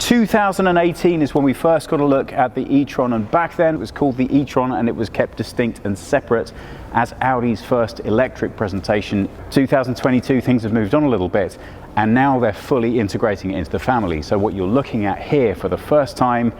2018 is when we first got a look at the e-tron, and back then it was called the e-tron and it was kept distinct and separate as Audi's first electric presentation. 2022, things have moved on a little bit and now they're fully integrating it into the family. So what you're looking at here for the first time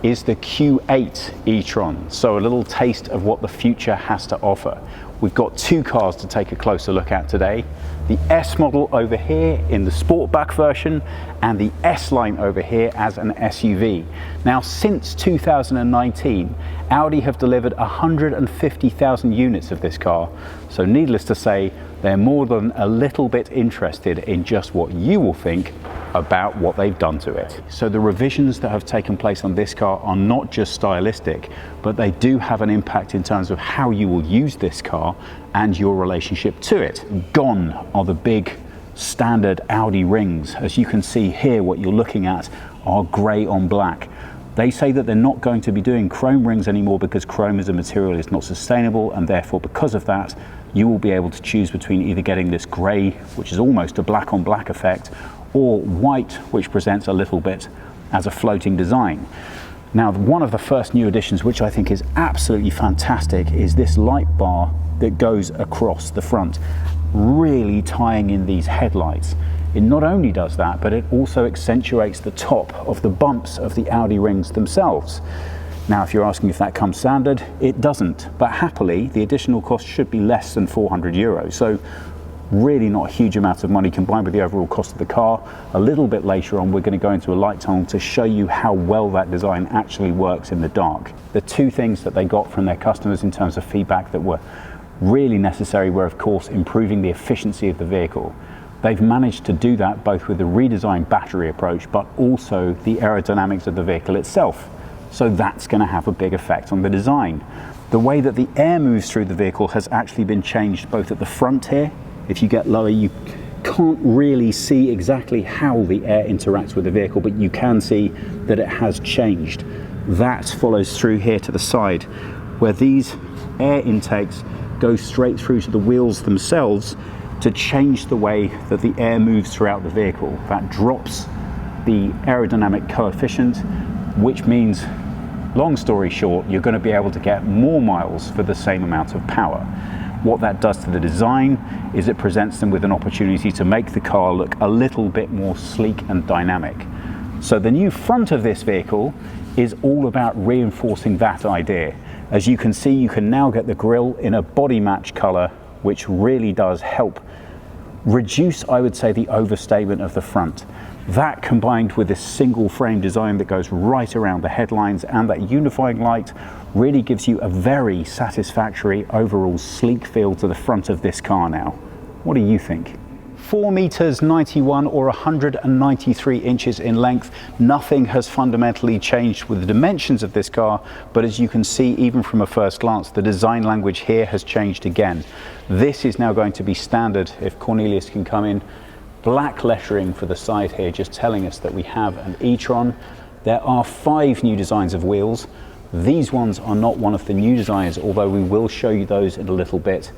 is the Q8 e-tron. So a little taste of what the future has to offer. We've got two cars to take a closer look at today. The S model over here in the Sportback version and the S line over here as an SUV. Now, since 2019, Audi have delivered 150,000 units of this car. So needless to say, they're more than a little bit interested in just what you will think about what they've done to it. So the revisions that have taken place on this car are not just stylistic, but they do have an impact in terms of how you will use this car and your relationship to it. Gone are the big standard Audi rings. As you can see here, what you're looking at are grey on black. They say that they're not going to be doing chrome rings anymore because chrome as a material is not sustainable, and therefore because of that you will be able to choose between either getting this grey, which is almost a black on black effect, or white, which presents a little bit as a floating design. Now, one of the first new additions, which I think is absolutely fantastic, is this light bar that goes across the front, really tying in these headlights. It not only does that, but it also accentuates the top of the bumps of the Audi rings themselves. Now, if you're asking if that comes standard, it doesn't, but happily the additional cost should be less than 400 euros. So really not a huge amount of money combined with the overall cost of the car. A little bit later on, we're going to go into a light tunnel to show you how well that design actually works in the dark. The two things that they got from their customers in terms of feedback that were really necessary were, of course, improving the efficiency of the vehicle. They've managed to do that both with the redesigned battery approach, but also the aerodynamics of the vehicle itself. So that's going to have a big effect on the design. The way that the air moves through the vehicle has actually been changed both at the front here. If you get lower, you can't really see exactly how the air interacts with the vehicle, but you can see that it has changed. That follows through here to the side, where these air intakes go straight through to the wheels themselves to change the way that the air moves throughout the vehicle. That drops the aerodynamic coefficient, which means, long story short, you're going to be able to get more miles for the same amount of power. What that does to the design is it presents them with an opportunity to make the car look a little bit more sleek and dynamic. So the new front of this vehicle is all about reinforcing that idea. As you can see, you can now get the grille in a body match color, which really does help reduce, I would say, the overstatement of the front. That combined with this single frame design that goes right around the headlines and that unifying light really gives you a very satisfactory overall sleek feel to the front of this car now. What do you think? 4 meters 91 or 193 inches in length. Nothing has fundamentally changed with the dimensions of this car, but as you can see, even from a first glance, the design language here has changed again. This is now going to be standard, if Cornelius can come in. Black lettering for the side here, just telling us that we have an e-tron. There are 5 new designs of wheels. These ones are not one of the new designs, although we will show you those in a little bit.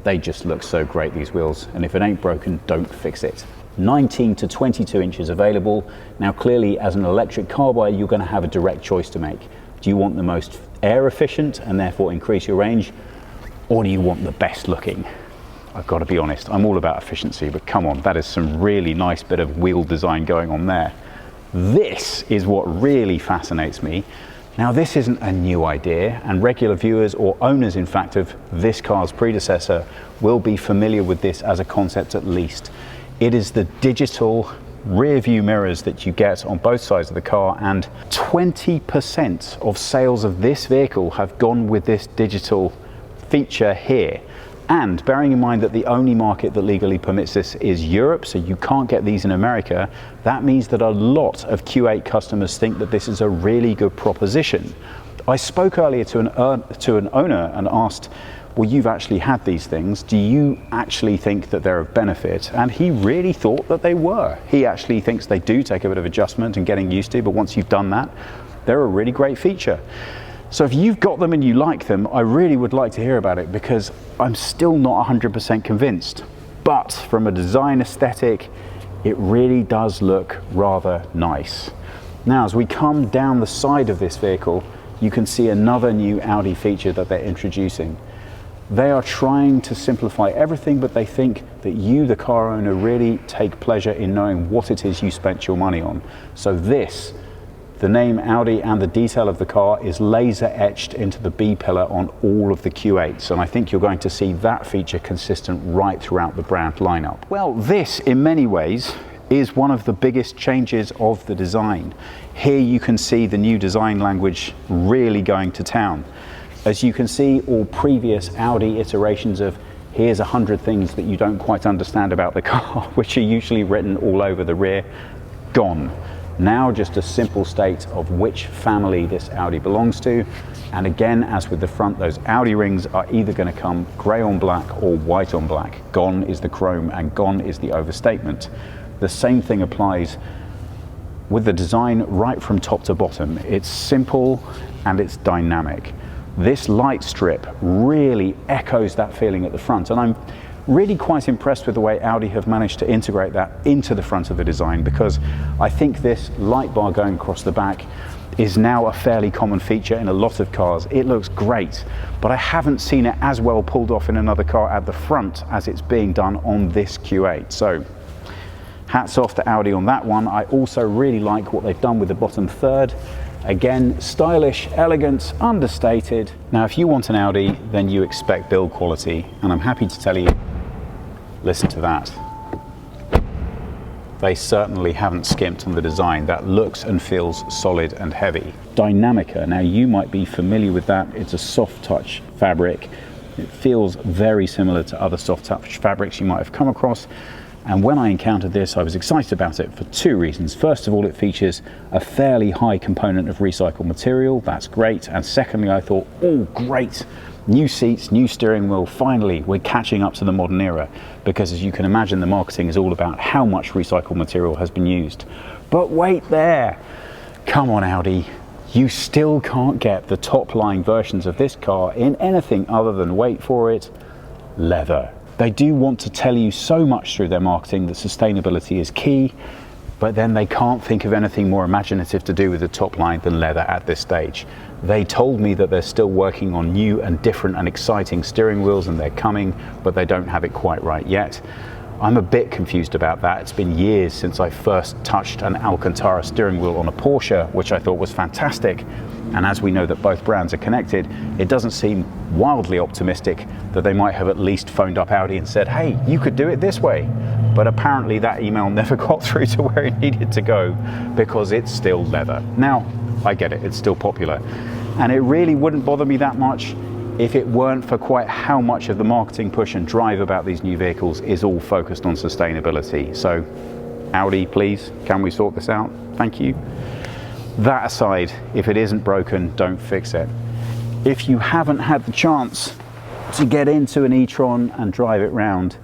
They just look so great, these wheels, and if it ain't broken, don't fix it. 19 to 22 inches available. Now clearly, as an electric car buyer, you're going to have a direct choice to make. Do you want the most air efficient and therefore increase your range, or do you want the best looking? I've got to be honest, I'm all about efficiency, but come on, that is some really nice bit of wheel design going on there. This is what really fascinates me. Now, this isn't a new idea, and regular viewers, or owners in fact, of this car's predecessor will be familiar with this as a concept at least. It is the digital rear view mirrors that you get on both sides of the car, and 20% of sales of this vehicle have gone with this digital feature here. And bearing in mind that the only market that legally permits this is Europe, so you can't get these in America, that means that a lot of Q8 customers think that this is a really good proposition. I spoke earlier to an owner and asked, well, you've actually had these things, do you actually think that they're of benefit? And he really thought that they were. He actually thinks they do take a bit of adjustment and getting used to, but once you've done that, they're a really great feature. So if you've got them and you like them, I really would like to hear about it, because I'm still not 100% convinced. But from a design aesthetic, it really does look rather nice. Now, as we come down the side of this vehicle, you can see another new Audi feature that they're introducing. They are trying to simplify everything, but they think that you, the car owner, really take pleasure in knowing what it is you spent your money on. So this, the name Audi and the detail of the car, is laser etched into the B pillar on all of the Q8s, and I think you're going to see that feature consistent right throughout the brand lineup. Well, this in many ways is one of the biggest changes of the design. Here you can see the new design language really going to town. As you can see, all previous Audi iterations of here's 100 things that you don't quite understand about the car, which are usually written all over the rear, gone. Now just a simple state of which family this Audi belongs to. And again, as with the front, those Audi rings are either going to come grey on black or white on black. Gone is the chrome and gone is the overstatement. The same thing applies with the design right from top to bottom. It's simple and it's dynamic. This light strip really echoes that feeling at the front, and I'm really quite impressed with the way Audi have managed to integrate that into the front of the design, because I think this light bar going across the back is now a fairly common feature in a lot of cars. It looks great, but I haven't seen it as well pulled off in another car at the front as it's being done on this Q8. So hats off to Audi on that one. I also really like what they've done with the bottom third. Again, stylish, elegant, understated. Now, if you want an Audi, then you expect build quality, and I'm happy to tell you, listen to that. They certainly haven't skimped on the design. That looks and feels solid and heavy. Dynamica, now you might be familiar with that. It's a soft touch fabric. It feels very similar to other soft touch fabrics you might have come across. And when I encountered this, I was excited about it for two reasons. First of all, it features a fairly high component of recycled material. That's great. And secondly, I thought, oh, great. New seats, new steering wheel. Finally, we're catching up to the modern era. Because as you can imagine, the marketing is all about how much recycled material has been used. But wait there. Come on, Audi. You still can't get the top line versions of this car in anything other than, wait for it, leather. They do want to tell you so much through their marketing that sustainability is key, but then they can't think of anything more imaginative to do with the top line than leather at this stage. They told me that they're still working on new and different and exciting steering wheels, and they're coming, but they don't have it quite right yet. I'm a bit confused about that. It's been years since I first touched an Alcantara steering wheel on a Porsche, which I thought was fantastic. And as we know that both brands are connected, it doesn't seem wildly optimistic that they might have at least phoned up Audi and said, hey, you could do it this way. But apparently that email never got through to where it needed to go, because it's still leather. Now, I get it, it's still popular. And it really wouldn't bother me that much if it weren't for quite how much of the marketing push and drive about these new vehicles is all focused on sustainability. So Audi, please, can we sort this out? Thank you. That aside, if it isn't broken, don't fix it. If you haven't had the chance to get into an e-tron and drive it round,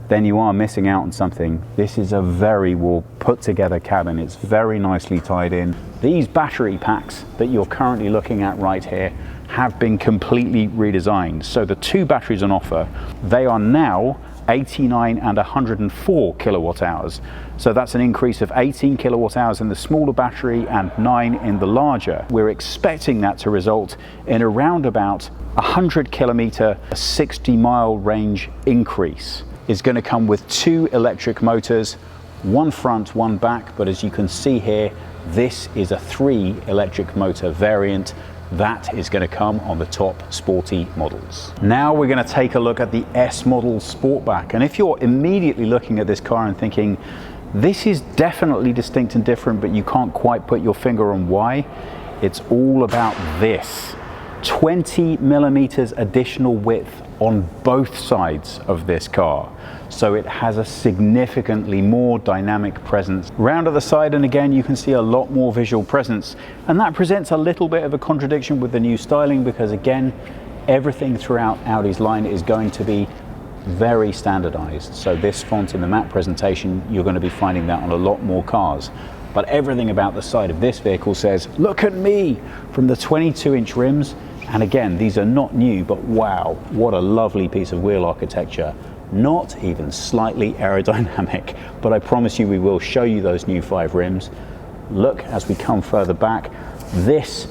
then you are missing out on something. This is a very well put together cabin. It's very nicely tied in. These battery packs that you're currently looking at right here have been completely redesigned. So the two batteries on offer, they are now 89 and 104 kilowatt hours. So that's an increase of 18 kilowatt hours in the smaller battery and 9 in the larger. We're expecting that to result in around about 100 kilometer, 60 mile range increase. It's going to come with two electric motors, one front, one back, but as you can see here, this is a 3 electric motor variant. That is going to come on the top sporty models. Now we're going to take a look at the S model Sportback. And if you're immediately looking at this car and thinking, this is definitely distinct and different, but you can't quite put your finger on why, it's all about this. 20 millimeters additional width on both sides of this car. So it has a significantly more dynamic presence. Round at the side, and again, you can see a lot more visual presence. And that presents a little bit of a contradiction with the new styling, because again, everything throughout Audi's line is going to be very standardized. So this font in the matte presentation, you're going to be finding that on a lot more cars. But everything about the side of this vehicle says, look at me, from the 22-inch rims. And again, these are not new, but wow, what a lovely piece of wheel architecture. Not even slightly aerodynamic, but I promise you we will show you those new 5 rims. look as we come further back. This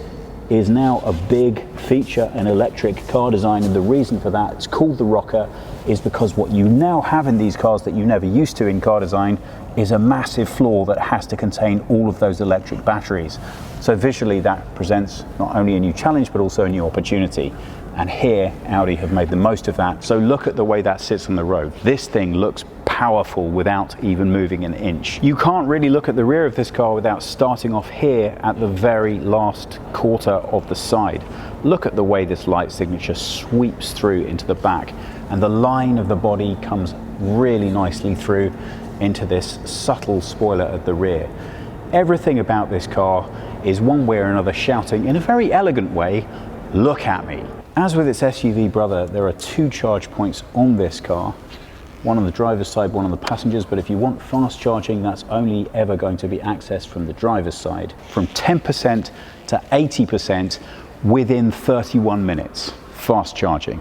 is now a big feature in electric car design, and the reason for that, it's called the rocker, is because what you now have in these cars that you never used to in car design is a massive floor that has to contain all of those electric batteries. So visually that presents not only a new challenge but also a new opportunity. And here Audi have made the most of that. So look at the way that sits on the road. This thing looks powerful without even moving an inch. You can't really look at the rear of this car without starting off here at the very last quarter of the side. Look at the way this light signature sweeps through into the back, and the line of the body comes really nicely through into this subtle spoiler at the rear. Everything about this car is one way or another shouting in a very elegant way, look at me. As with its SUV brother, there are 2 charge points on this car, one on the driver's side, one on the passenger's, but if you want fast charging, that's only ever going to be accessed from the driver's side, from 10% to 80% within 31 minutes, fast charging.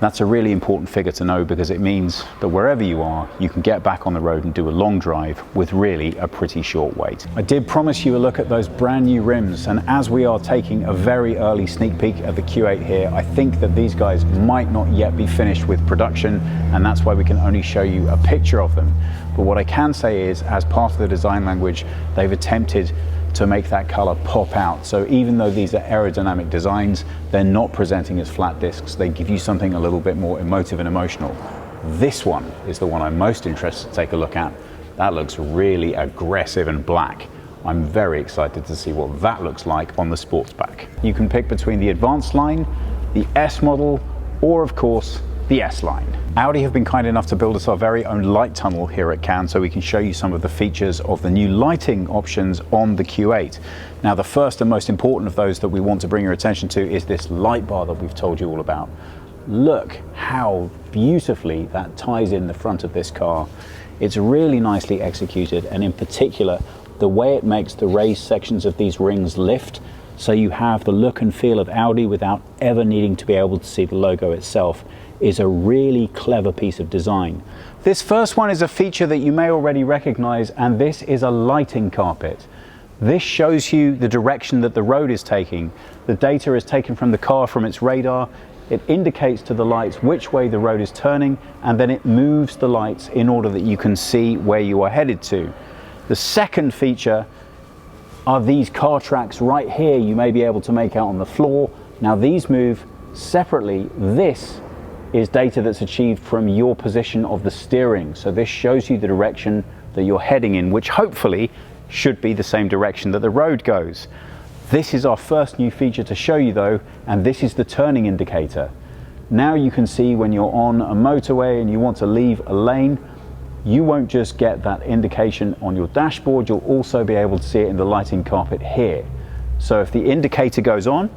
That's a really important figure to know, because it means that wherever you are, you can get back on the road and do a long drive with really a pretty short wait. I did promise you a look at those brand new rims, and as we are taking a very early sneak peek at the Q8 here, I think that these guys might not yet be finished with production, and that's why we can only show you a picture of them. But what I can say is, as part of the design language, they've attempted to make that color pop out. So even though these are aerodynamic designs, they're not presenting as flat discs. They give you something a little bit more emotive and emotional. This one is the one I'm most interested to take a look at. That looks really aggressive and black. I'm very excited to see what that looks like on the Sportback. You can pick between the Advanced line, the S model, or of course, the S line. Audi have been kind enough to build us our very own light tunnel here at Cannes, so we can show you some of the features of the new lighting options on the Q8. Now, the first and most important of those that we want to bring your attention to is this light bar that we've told you all about. Look how beautifully that ties in the front of this car. It's really nicely executed, and in particular, the way it makes the raised sections of these rings lift, so you have the look and feel of Audi without ever needing to be able to see the logo itself, is a really clever piece of design. This first one is a feature that you may already recognize, and this is a lighting carpet. This shows you the direction that the road is taking. The data is taken from the car, from its radar. It indicates to the lights which way the road is turning, and then it moves the lights in order that you can see where you are headed to. The second feature are these car tracks right here you may be able to make out on the floor. Now these move separately. This is data that's achieved from your position of the steering. So this shows you the direction that you're heading in, which hopefully should be the same direction that the road goes. This is our first new feature to show you though, and this is the turning indicator. Now you can see when you're on a motorway and you want to leave a lane, you won't just get that indication on your dashboard, you'll also be able to see it in the lighting carpet here. So if the indicator goes on,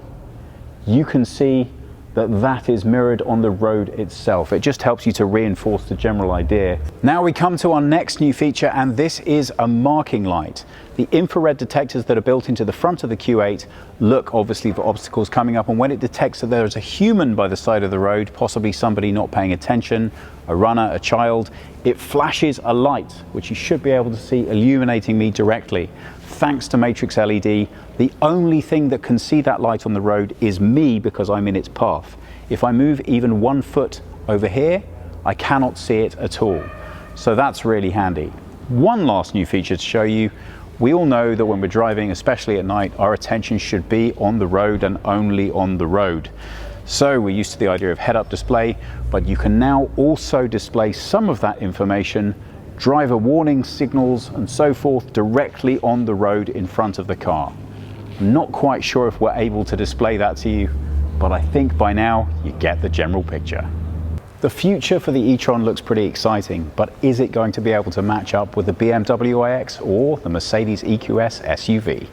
you can see that is mirrored on the road itself. It just helps you to reinforce the general idea. Now we come to our next new feature, and this is a marking light. The infrared detectors that are built into the front of the Q8 look obviously for obstacles coming up, and when it detects that there is a human by the side of the road, possibly somebody not paying attention, a runner, a child, it flashes a light, which you should be able to see illuminating me directly. Thanks to Matrix LED, the only thing that can see that light on the road is me, because I'm in its path. If I move even 1 foot over here, I cannot see it at all. So that's really handy. One last new feature to show you. We all know that when we're driving, especially at night, our attention should be on the road and only on the road. So we're used to the idea of head-up display, but you can now also display some of that information, driver warning signals and so forth, directly on the road in front of the car. I'm not quite sure if we're able to display that to you, but I think by now you get the general picture. The future for the e-tron looks pretty exciting, but is it going to be able to match up with the BMW iX or the Mercedes EQS SUV?